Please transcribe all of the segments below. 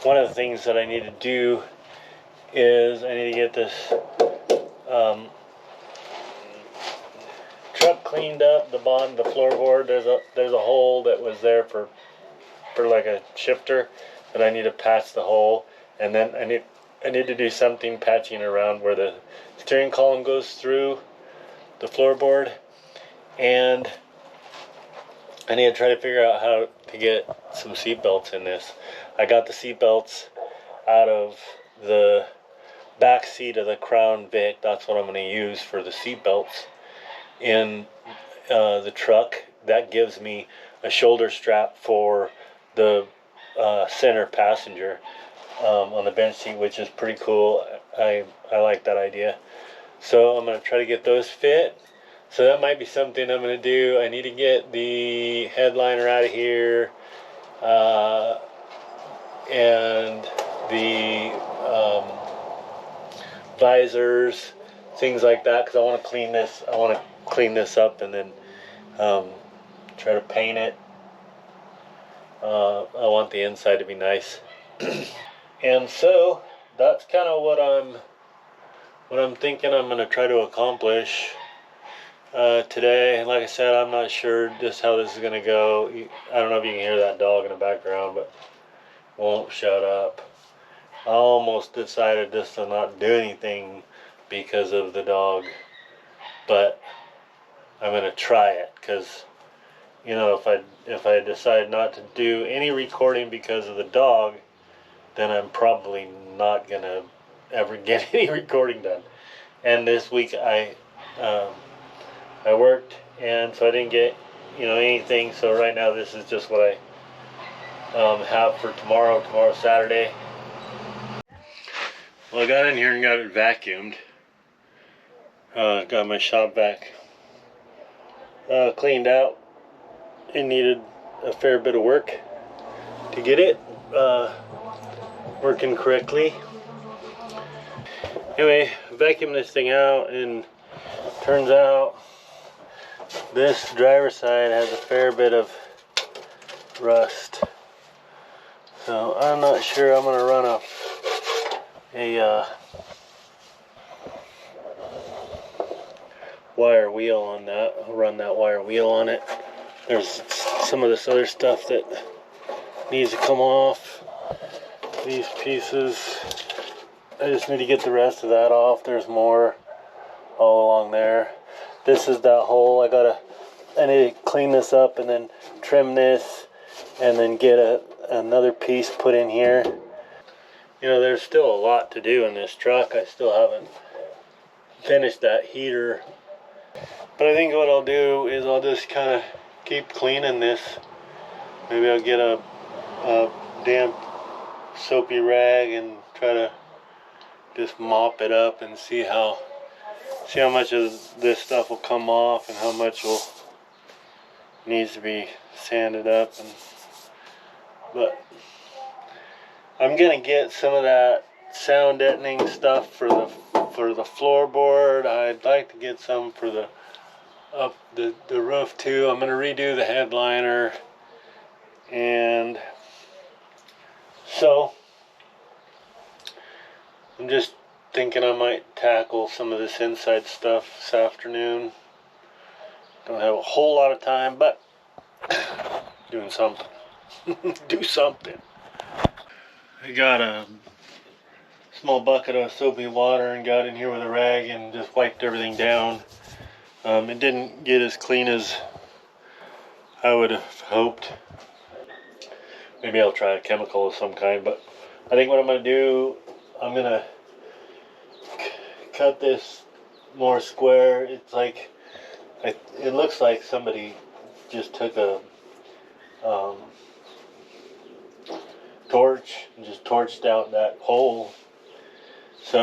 one of the things that I need to do is I need to get this truck cleaned up. The floorboard. There's a hole that was there for like a shifter that I need to patch the hole, and then I need to do something patching around where the steering column goes through the floorboard, and I need to try to figure out how to get some seat belts in this. I got the seat belts out of the back seat of the Crown Vic. That's what I'm going to use for the seat belts in the truck. That gives me a shoulder strap for the center passenger on the bench seat, which is pretty cool. I like that idea. So I'm going to try to get those fit. So that might be something I'm going to do. I need to get the headliner out of here and the visors, things like that, because I want to clean this. I want to clean this up and then try to paint it. I want the inside to be nice. And so that's kind of what I'm thinking I'm going to try to accomplish today. Like I said, I'm not sure just how this is going to go. I don't know if you can hear that dog in the background, but won't shut up. I almost decided just to not do anything because of the dog, but I'm going to try it, because you know, if I decide not to do any recording because of the dog, then I'm probably not going to ever get any recording done. And this week I worked, and so I didn't get anything. So right now this is just what I have for tomorrow. Tomorrow's Saturday. Well, I got in here and got it vacuumed. Got my shop vac cleaned out. It needed a fair bit of work to get it working correctly. Anyway, vacuum this thing out, and turns out this driver's side has a fair bit of rust. So I'm not sure I'm gonna run a wire wheel on that. I'll run that wire wheel on it. There's some of this other stuff that needs to come off. These pieces, I just need to get the rest of that off. There's more all along there. This is that hole. I need to clean this up and then trim this and then get another piece put in here. You know, there's still a lot to do in this truck. I still haven't finished that heater. But I think what I'll do is I'll just kind of keep cleaning this. Maybe I'll get a damp soapy rag and try to just mop it up and see how much of this stuff will come off and how much needs to be sanded up. But I'm gonna get some of that sound deadening stuff for the floorboard. I'd like to get some for the roof too. I'm gonna redo the headliner, and so I'm just thinking I might tackle some of this inside stuff this afternoon. Don't have a whole lot of time, but doing something. Do something. I got a small bucket of soapy water and got in here with a rag and just wiped everything down. It didn't get as clean as I would have hoped. Maybe I'll try a chemical of some kind, but I think what I'm going to do, I'm going to cut this more square. It's like, it looks like somebody just took a torch and just torched out that hole. So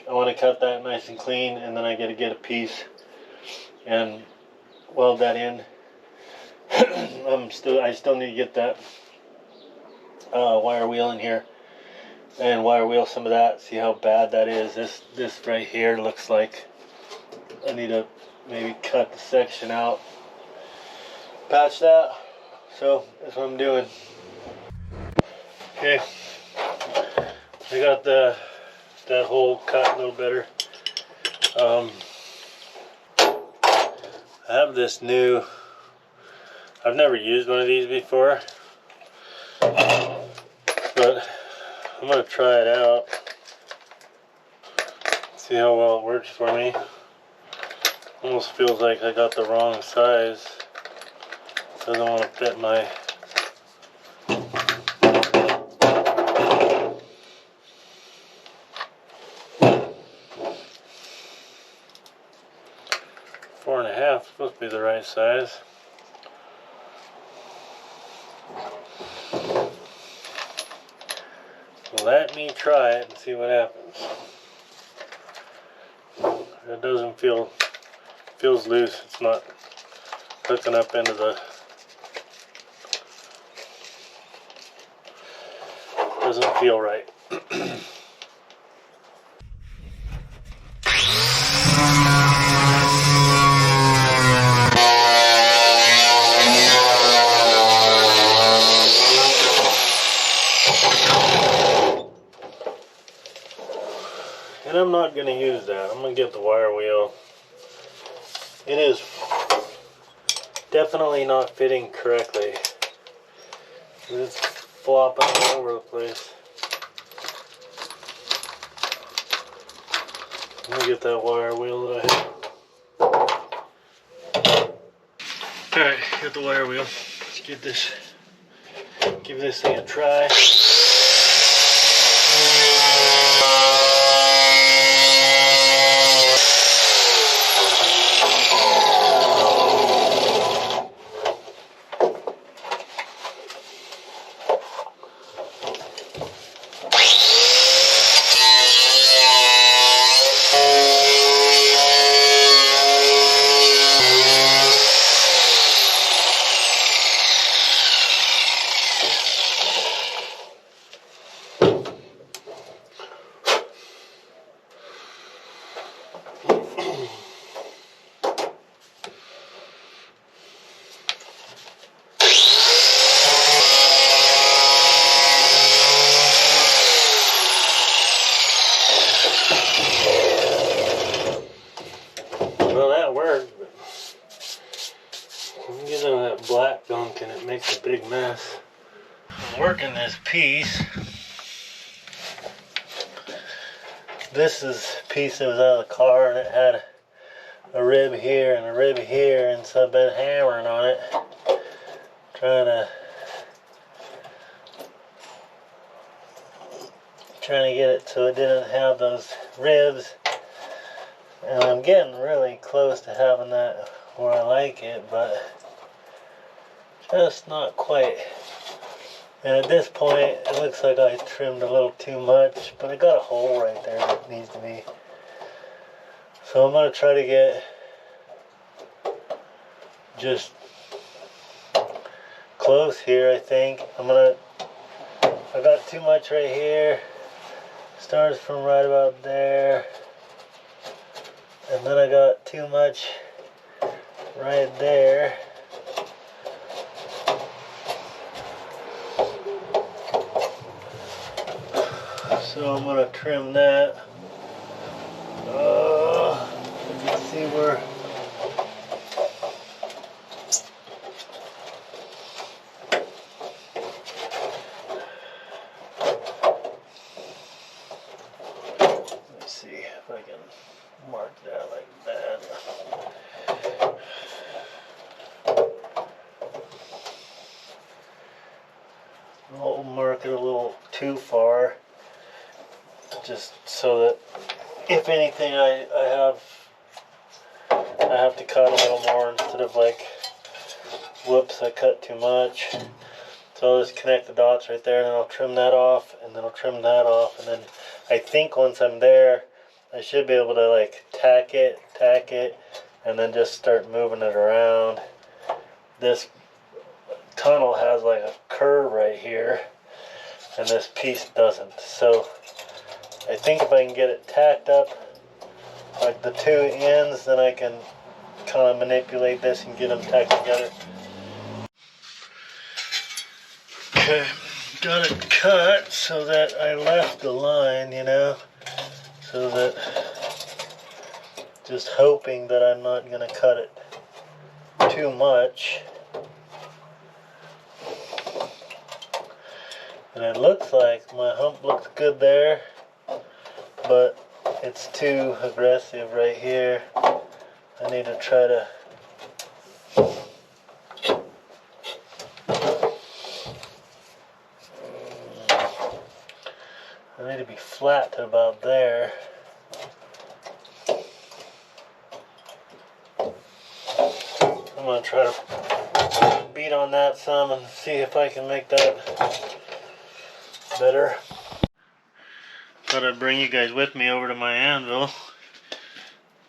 I want to cut that nice and clean, and then I got to get a piece and weld that in. I still need to get that wire wheel in here and wire wheel some of that. See how bad that is. This right here looks like I need to maybe cut the section out, patch that. So that's what I'm doing. Okay, I got that hole cut a little better. I have this new, I've never used one of these before, but I'm gonna try it out, see how well it works for me. Almost feels like I got the wrong size. Doesn't want to fit my four and a half, supposed to be the right size. Let me try it and see what happens. It doesn't feels loose. It's not hooking up into the, doesn't feel right. And I'm not going to use that. I'm going to get the wire wheel. It is definitely not fitting correctly. It's flopping all over the place. I'm going to get that wire wheel that I have. Alright, got the wire wheel. Let's get this, give this thing a try. Well, that worked, but when you get on that black gunk and it makes a big mess. I'm working this piece. This is a piece that was out of the car and it had a rib here and a rib here, and so I've been hammering on it, trying to get it so it didn't have those ribs. And I'm getting really close to having that where I like it, but just not quite. And at this point, it looks like I trimmed a little too much, but I got a hole right there that needs to be. So I'm going to try to get just close here, I think. I got too much right here. Starts from right about there. And then I got too much right there. So I'm gonna trim that. Let's see where. Let's see if I can mark that like that. I'll mark it a little too far, just so that if anything I have to cut a little more instead of like, whoops, I cut too much. So I'll just connect the dots right there, and then I'll trim that off, and then I'll trim that off, and then I think once I'm there, I should be able to like tack it, and then just start moving it around. This tunnel has like a curve right here, and this piece doesn't. So I think if I can get it tacked up, like the two ends, then I can kind of manipulate this and get them tacked together. Okay, got it cut so that I left the line, you know, so that just hoping that I'm not going to cut it too much. And it looks like my hump looks good there, but it's too aggressive right here. I need to try to be flat to about there. I'm going to try to beat on that some and see if I can make that better. Thought I'd bring you guys with me over to my anvil.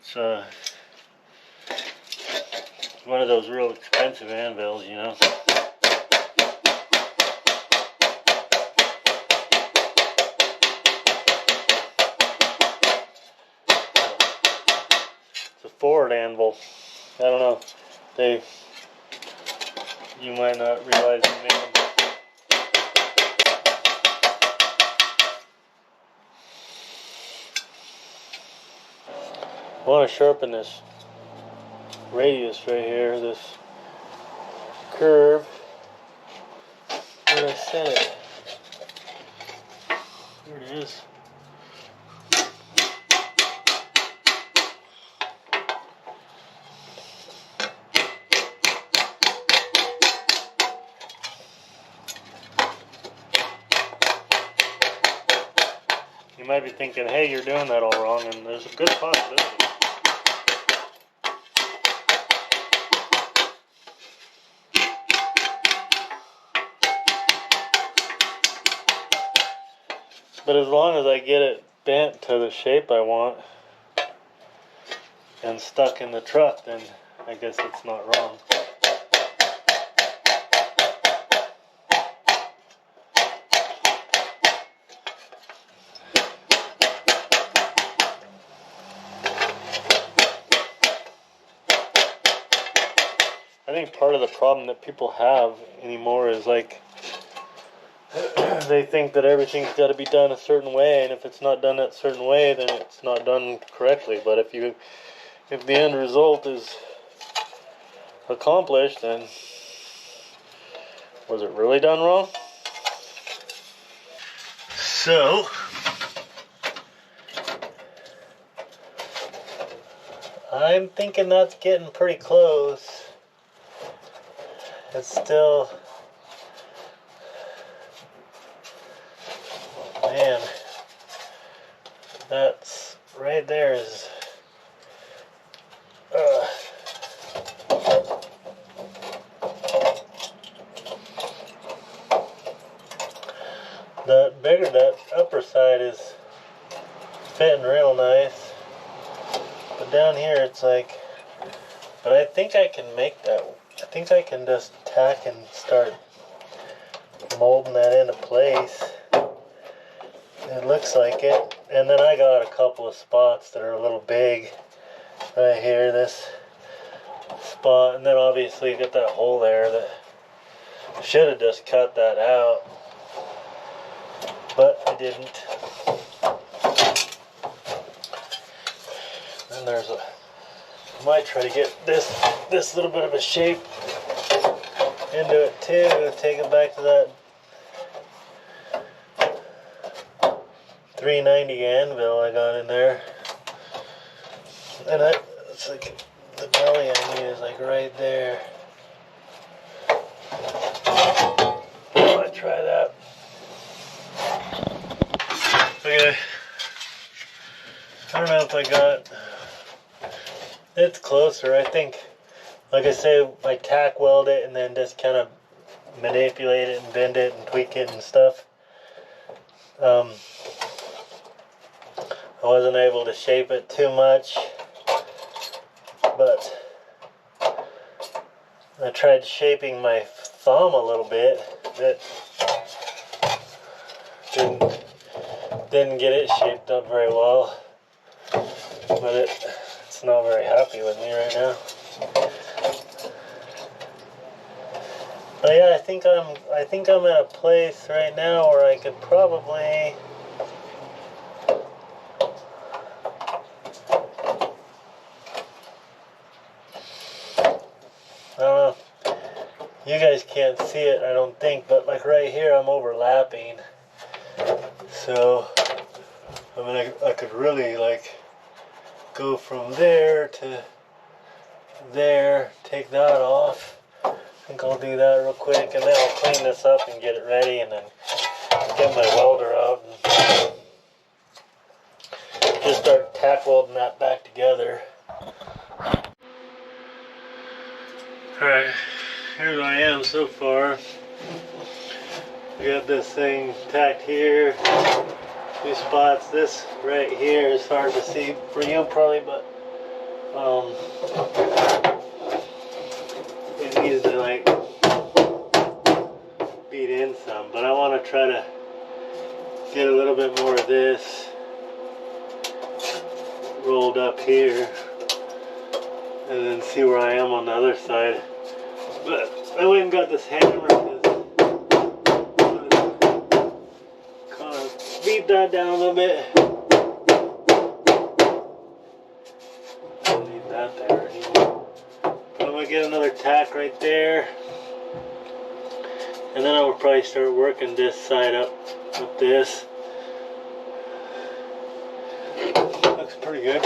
It's one of those real expensive anvils, you know. It's a Ford anvil. I don't know. You might not realize they made them. I want to sharpen this radius right here, this curve. Where did I set it? Here it is. You might be thinking, hey, you're doing that all wrong, and there's a good possibility. But as long as I get it bent to the shape I want and stuck in the truck, then I guess it's not wrong. I think part of the problem that people have anymore is like they think that everything's got to be done a certain way, and if it's not done that certain way, then it's not done correctly. But if the end result is accomplished, then was it really done wrong? So I'm thinking that's getting pretty close. It's still, man, that's right there is that upper side is fitting real nice, but down here it's like, but I think I can make that. I think I can just tack and start molding that into place. It looks like it. And then I got a couple of spots that are a little big right here, this spot, and then obviously you get that hole there that I should have just cut that out, but I didn't. And there's a, I might try to get this little bit of a shape into it too, take it back to that 390 anvil I got in there. And it's like the belly I need is like right there. I might try that. Okay. I don't know if I got, it's closer. I think, like I say, I tack weld it and then just kind of manipulate it and bend it and tweak it and stuff. I wasn't able to shape it too much, but I tried shaping my thumb a little bit. That didn't get it shaped up very well, but it's not very happy with me right now. But yeah, I think I'm at a place right now where I could probably I don't know. You guys can't see it, I don't think, but like right here I'm overlapping. So I mean I could really like go from there to there, take that off. I think I'll do that real quick, and then I'll clean this up and get it ready, and then get my welder out and just start tack welding that back together. Alright, here I am so far. I got this thing tacked here, 2 spots. This right here is hard to see for you probably, but it needs to like beat in some, but I want to try to get a little bit more of this rolled up here and then see where I am on the other side. But I went and got this hammer because kind of beat that down a little bit. Don't need that there anymore. But I'm gonna get another tack right there, and then I will probably start working this side up with this. Looks pretty good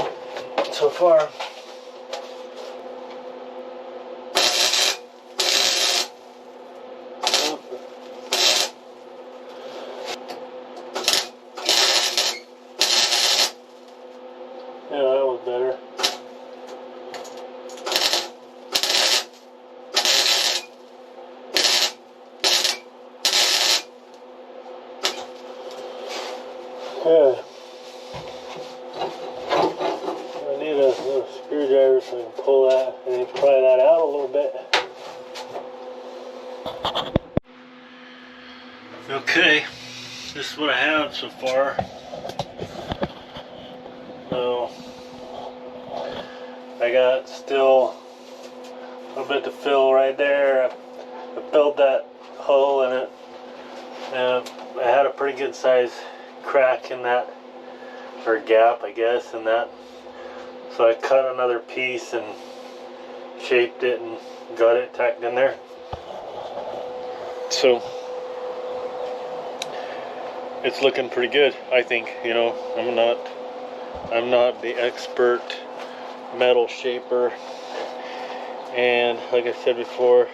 so far. Yeah, that was better. Yeah. I need a little screwdriver so I can pull that and pry that out a little bit. Okay, this is what I have so far. So I got still a little bit to fill right there. I filled that hole in it, and I had a pretty good size crack in that, or gap I guess, in that. So I cut another piece and shaped it and got it tacked in there. So it's looking pretty good, I think. You know, I'm not the expert metal shaper, and like I said before,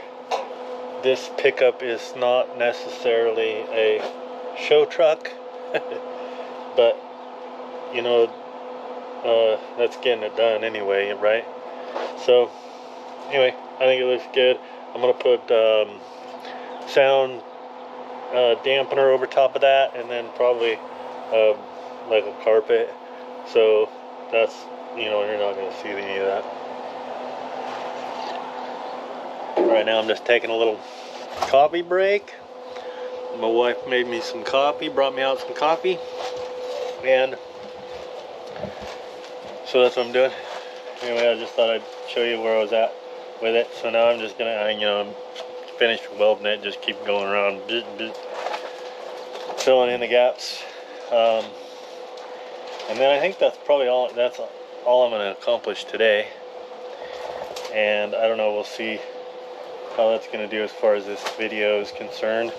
this pickup is not necessarily a show truck, but you know, that's getting it done anyway, right? So anyway, I think it looks good. I'm gonna put sound dampener over top of that, and then probably like a carpet, so that's, you know, you're not going to see any of that. Right now I'm just taking a little coffee break. My wife made me some coffee, brought me out some coffee, and so that's what I'm doing. Anyway, I just thought I'd show you where I was at with it. So now I'm just gonna, you know, finish welding it, just keep going around, filling in the gaps, and then I think that's probably all. That's all I'm gonna accomplish today. And I don't know, we'll see how that's gonna do as far as this video is concerned.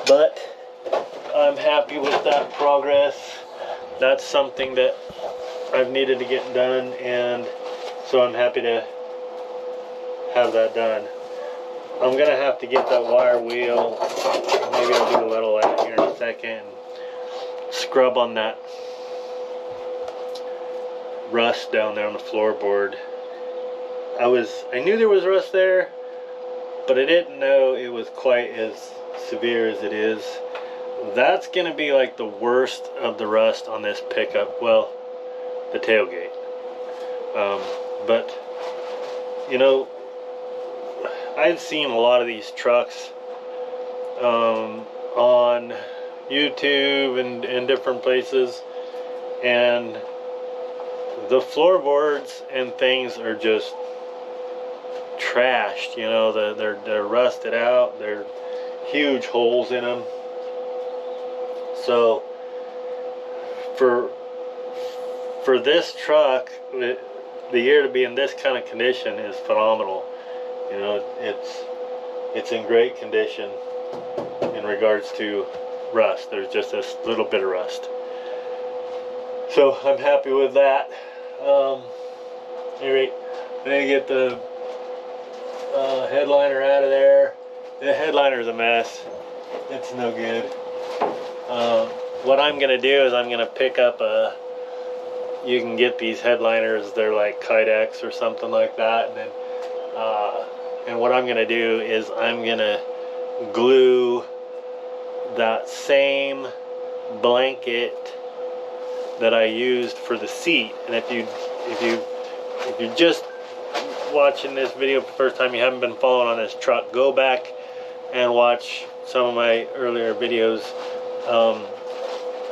But I'm happy with that progress. That's something that I've needed to get done, and so I'm happy to have that done. I'm gonna have to get that wire wheel, maybe I'll do a little of that here in a second, scrub on that rust down there on the floorboard. I knew there was rust there, but I didn't know it was quite as severe as it is. That's gonna be like the worst of the rust on this pickup. Well, the tailgate. But you know, I've seen a lot of these trucks on YouTube and different places, and the floorboards and things are just trashed. You know, they're rusted out. They're huge holes in them. So for this truck, the year to be in this kind of condition is phenomenal. You know, it's in great condition in regards to rust. There's just this little bit of rust. So I'm happy with that. Anyway, I'm gonna get the headliner out of there. The headliner's a mess. It's no good. What I'm gonna do is I'm gonna pick up you can get these headliners, they're like Kydex or something like that, and then and what I'm gonna do is I'm gonna glue that same blanket that I used for the seat. And if you're just watching this video for the first time, you haven't been following on this truck, go back and watch some of my earlier videos.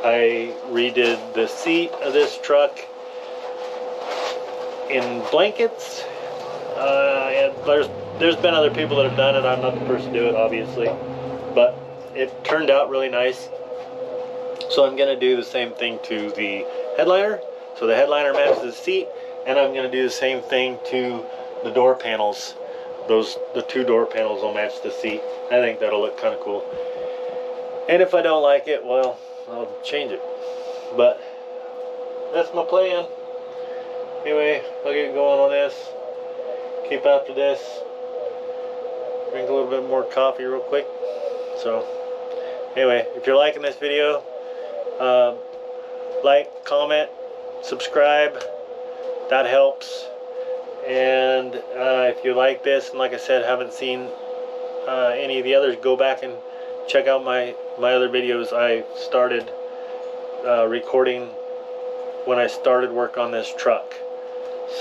I redid the seat of this truck in blankets. And there's been other people that have done it. I'm not the person to do it, obviously, but it turned out really nice. So I'm gonna do the same thing to the headliner. So the headliner matches the seat, and I'm gonna do the same thing to the door panels. The two door panels will match the seat. I think that'll look kind of cool. And if I don't like it, well, I'll change it. But that's my plan. Anyway, I'll get going on this. Keep after this. Drink a little bit more coffee real quick. So anyway, if you're liking this video, like, comment, subscribe. That helps. And if you like this, and like I said, haven't seen any of the others, go back and check out my other videos. I started recording when I started work on this truck.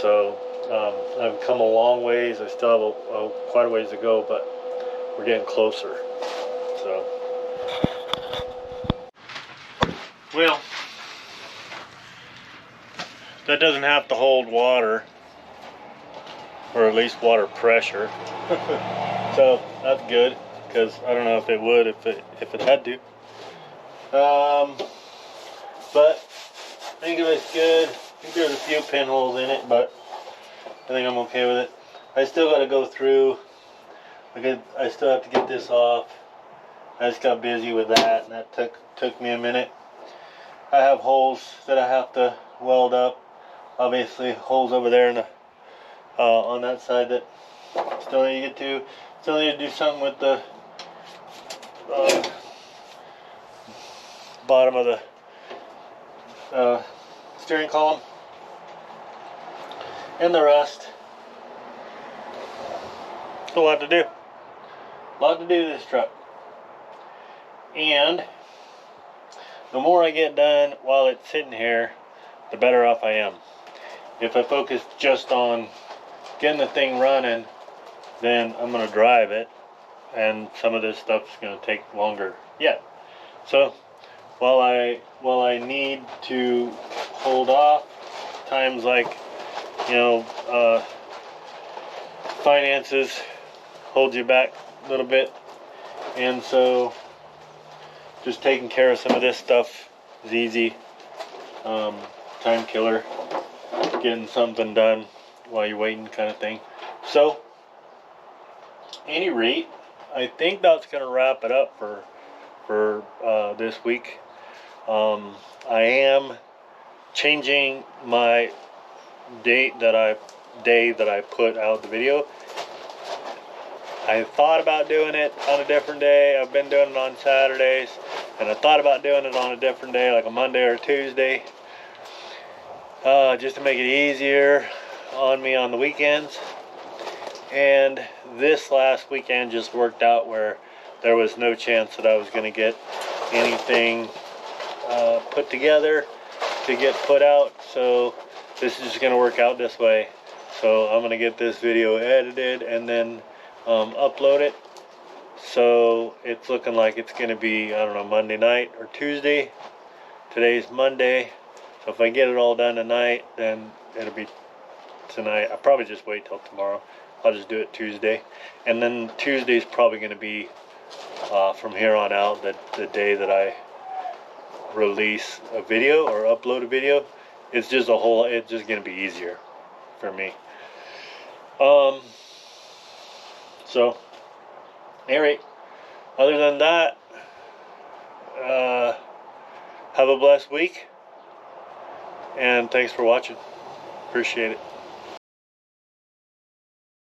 So I've come a long ways. I still have quite a ways to go, but we're getting closer. So, well, that doesn't have to hold water, or at least water pressure. So that's good, because I don't know if it would if it had to. But I think it looks good. I think there's a few pinholes in it, but I think I'm okay with it. I still got to go through. I still have to get this off. I just got busy with that, and that took me a minute. I have holes that I have to weld up. Obviously, holes over there in the, on that side that still need to get to. Still need to do something with the bottom of the steering column and the rust. It's a lot to do. A lot to do to this truck. And the more I get done while it's sitting here, the better off I am. If I focus just on getting the thing running, then I'm going to drive it, and some of this stuff's going to take longer yet. So while I need to hold off, times like, you know, finances hold you back a little bit, and so just taking care of some of this stuff is easy. Time killer, getting something done while you're waiting, kind of thing. So, any rate, I think that's going to wrap it up for this week. I am changing my day that I put out the video. I thought about doing it on a different day. I've been doing it on Saturdays, and I thought about doing it on a different day, like a Monday or a Tuesday, just to make it easier on me on the weekends. And this last weekend just worked out where there was no chance that I was going to get anything put together to get put out, so this is just going to work out this way. So I'm going to get this video edited and then upload it. So it's looking like it's going to be, I don't know, Monday night or Tuesday. Today's Monday, so if I get it all done tonight, then it'll be tonight. I'll probably just wait till tomorrow, I'll just do it Tuesday. And then Tuesday's probably going to be, from here on out, the day that I release a video or upload a video. It's just going to be easier for me. So, anyway, other than that, have a blessed week, and thanks for watching. Appreciate it.